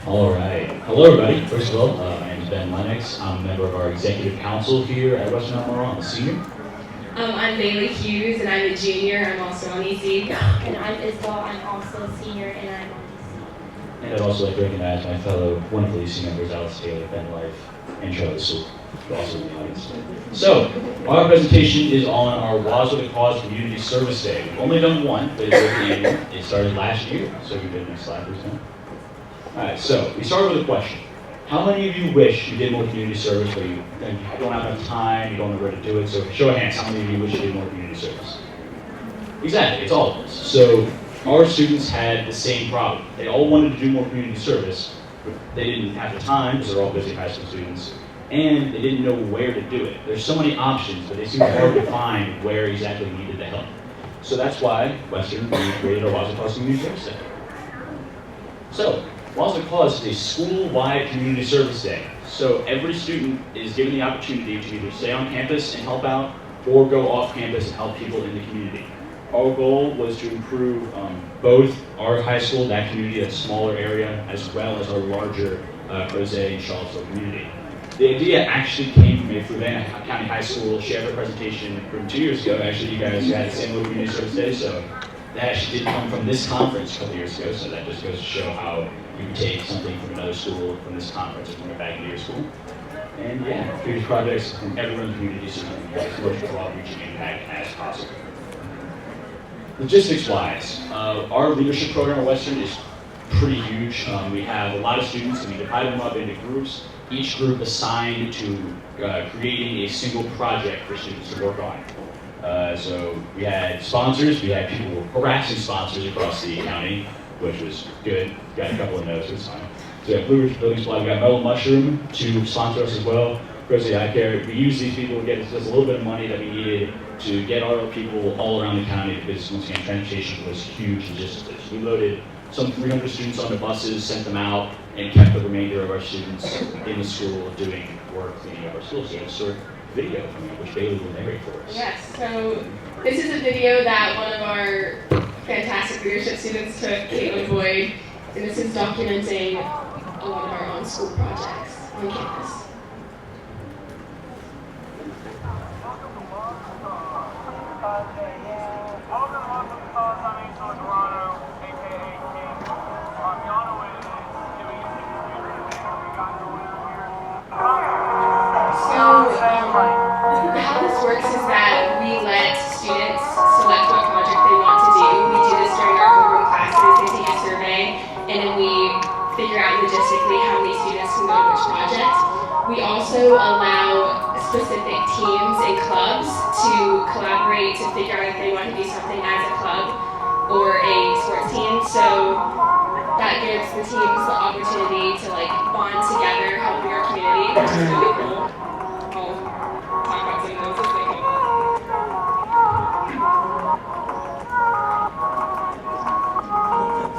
All right. Hello, everybody. First of all, my name is Ben Lennox. I'm a member of our executive council here at Western Albemarle. I'm a senior. I'm Bailey Hughes, and I'm a junior. I'm also on EC. And I'm Isabel. I'm also a senior, and I'm on DC. And I'd also like to recognize my fellow wonderful EC members, Alex Taylor, Ben Life, and Charlie Sewell, who are also in the audience. So, our presentation is on our WAS with a Cause Community Service Day. We've only done one, but it's annual. It started last year, so we did next slide, please. Alright, so we start with a question. How many of you wish you did more community service, but you don't have enough time, you don't know where to do it? So show of hands, how many of you wish you did more community service? Exactly, it's all of us. So our students had the same problem. They all wanted to do more community service, but they didn't have the time because they're all busy high school students, and they didn't know where to do it. There's so many options, but they seem hard to find where exactly we needed the help. So that's why Western created our WAS with a Cause Community Service Day. So, WAS with a Cause is a school-wide community service day. So every student is given the opportunity to either stay on campus and help out, or go off campus and help people in the community. Our goal was to improve both our high school, that community, that smaller area, as well as our larger Crozet and Charlottesville community. The idea actually came from a Fluvanna County High School shared a presentation from 2 years ago. Actually, you guys had the same little community service day, so that actually did come from this conference a couple years ago, so that just goes to show how you can take something from another school, from this conference, and bring it back into your school. And yeah, huge projects from everyone in the community, so we can have as much broad-reaching impact as possible. Logistics-wise, our leadership program at Western is pretty huge. We have a lot of students, and we divide them up into groups, each group assigned to creating a single project for students to work on. So we had sponsors, we had people harassing sponsors across the county, which was good. Got a couple of notes, it was fine. So we have Blue Ridge Building Supply, we got Metal Mushroom to sponsor us as well. Grocery Eye Care, we used these people to get us just a little bit of money that we needed to get our people all around the county, because once again, transportation was huge logistics. We loaded some 300 students onto buses, sent them out, and kept the remainder of our students in the school doing work cleaning up our schools. So it's sort of video from it, which Bailey will narrate for us. Yes, so this is a video that one of our fantastic leadership students took, Caitlin Boyd, and this is documenting a lot of our on-school projects on campus. How this works is that we let students select what project they want to do. We do this during our homeroom classes. They take a survey, and then we figure out logistically how many students can go to which project. We also allow specific teams and clubs to collaborate to figure out if they want to do something as a club or a sports team. So that gives the teams the opportunity to bond together, helping our community, which is really cool. Talk about some of those as they come up.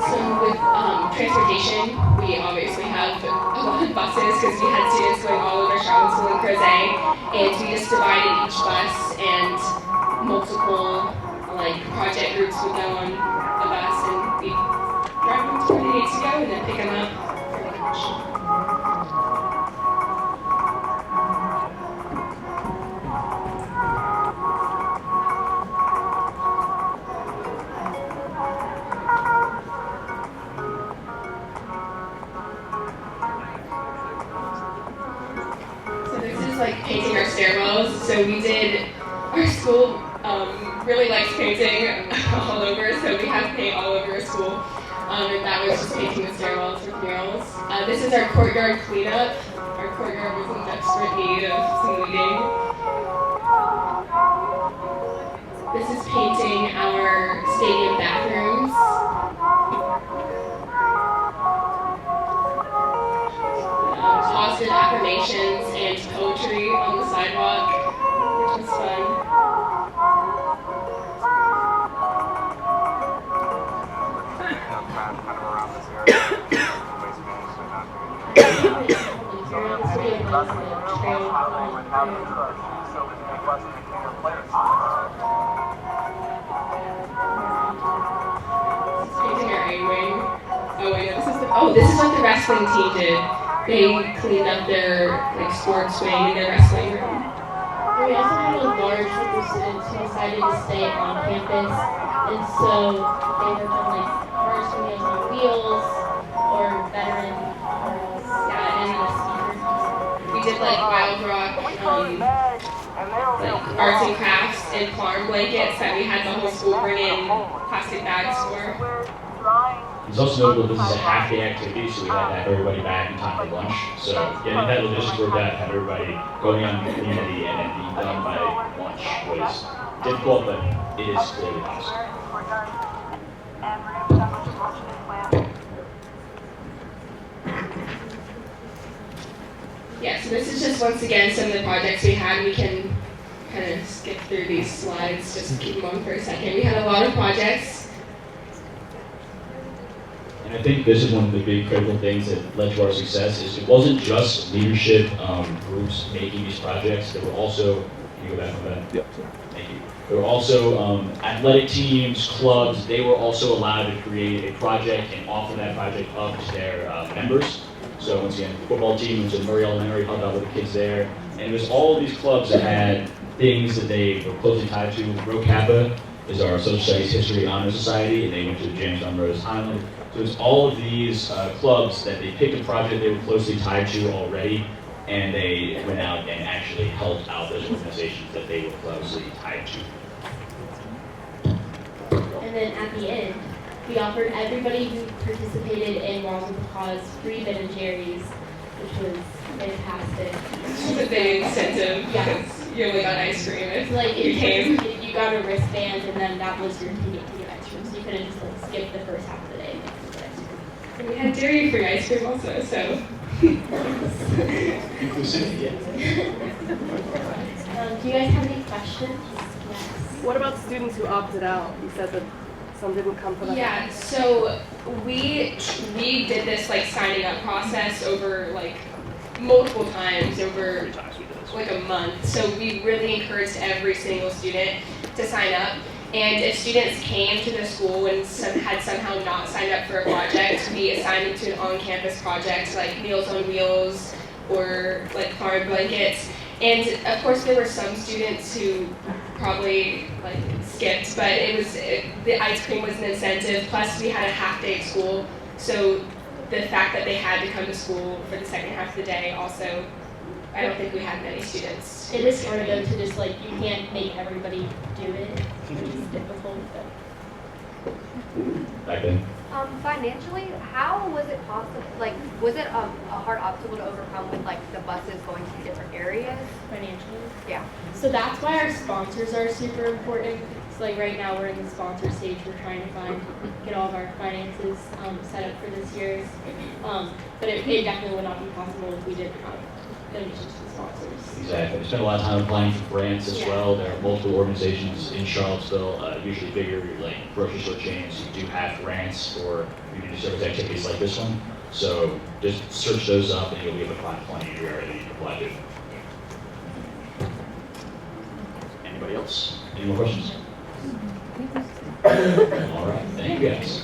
So with transportation, we obviously have a lot of buses because we had students going all over Charlottesville and Crozet, and we just divided each bus, and multiple project groups would go on the bus, and we drive them to where they need to go and then pick them up for lunch. Painting our stairwells. So we did, our school really likes painting all over, so we have paint all over our school. And that was just painting the stairwells with murals. This is our courtyard cleanup. Our courtyard was in desperate need of some weeding. This is painting our stadium bathrooms. Positive affirmations and poetry on the sidewalk, which was fun. Painting our A-wing. Oh wait, no, this is the Oh, this is what the wrestling team did. They cleaned up their like sports wing in their wrestling room. We also have a large group of students who decided to stay on campus, and so they worked on like cars from Meals on Wheels or veteran cars. Yeah, and we did like wild rock, like arts and crafts and farm blankets that we had the whole school bring in plastic bags for. It's also notable this is a half-day activity, so we had to have everybody back in time for lunch. So getting that logistics worked out, have everybody going on in the community and then being done by lunch was difficult, but it is clearly possible. Yeah, so this is just once again some of the projects we had. We can kind of skip through these slides, just keep them on for a second. We had a lot of projects. And I think this is one of the big critical things that led to our success is it wasn't just leadership groups making these projects. There were also, can you go back on that? Yep. Thank you. There were also athletic teams, clubs. They were also allowed to create a project and offer that project up to their members. So once again, the football team was in Murray Elementary, helped out with the kids there. And it was all of these clubs that had things that they were closely tied to. Rho Kappa is our social studies history honor society, and they went to James John Rose Highland. So it's all of these clubs that they picked a project they were closely tied to already, and they went out and actually helped out those organizations that they were closely tied to. And then at the end, we offered everybody who participated in Walls with a Cause free Ben & Jerry's, which was fantastic. This was a big incentive Yeah. because you only got ice cream if So like if you came. you got a wristband and then that was your ticket to get ice cream. So you couldn't just like skip the first half of the day and get ice cream. And we had dairy-free ice cream also, so. Inclusivity, yeah. Do you guys have any questions? Yes. What about students who opted out? You said that some didn't come for that. Yeah, so we did this like signing up process over like multiple times over like a month. So we really encouraged every single student to sign up. And if students came to the school and had somehow not signed up for a project, we assigned them to an on-campus project like Meals on Wheels or like farm blankets. And of course there were some students who probably like skipped, but the ice cream was an incentive. Plus we had a half day of school, so the fact that they had to come to school for the second half of the day also, I don't think we had many students. It is hard though to just like, you can't make everybody do it. It's difficult, but. Back then. Financially, how was it possible? Like, was it a hard obstacle to overcome with like the buses going to different areas? Financially. Yeah. So that's why our sponsors are super important. So like right now we're in the sponsor stage. We're trying to get all of our finances set up for this year. But it definitely would not be possible if we didn't have donations from sponsors. Exactly. We spent a lot of time applying for grants as Yeah. well. There are multiple organizations in Charlottesville, usually bigger, like grocery store chains, who do have grants for community service activities like this one. So just search those up and you'll be able to find plenty of area that you can apply to. Anybody else? Any more questions? All right. Thank you guys.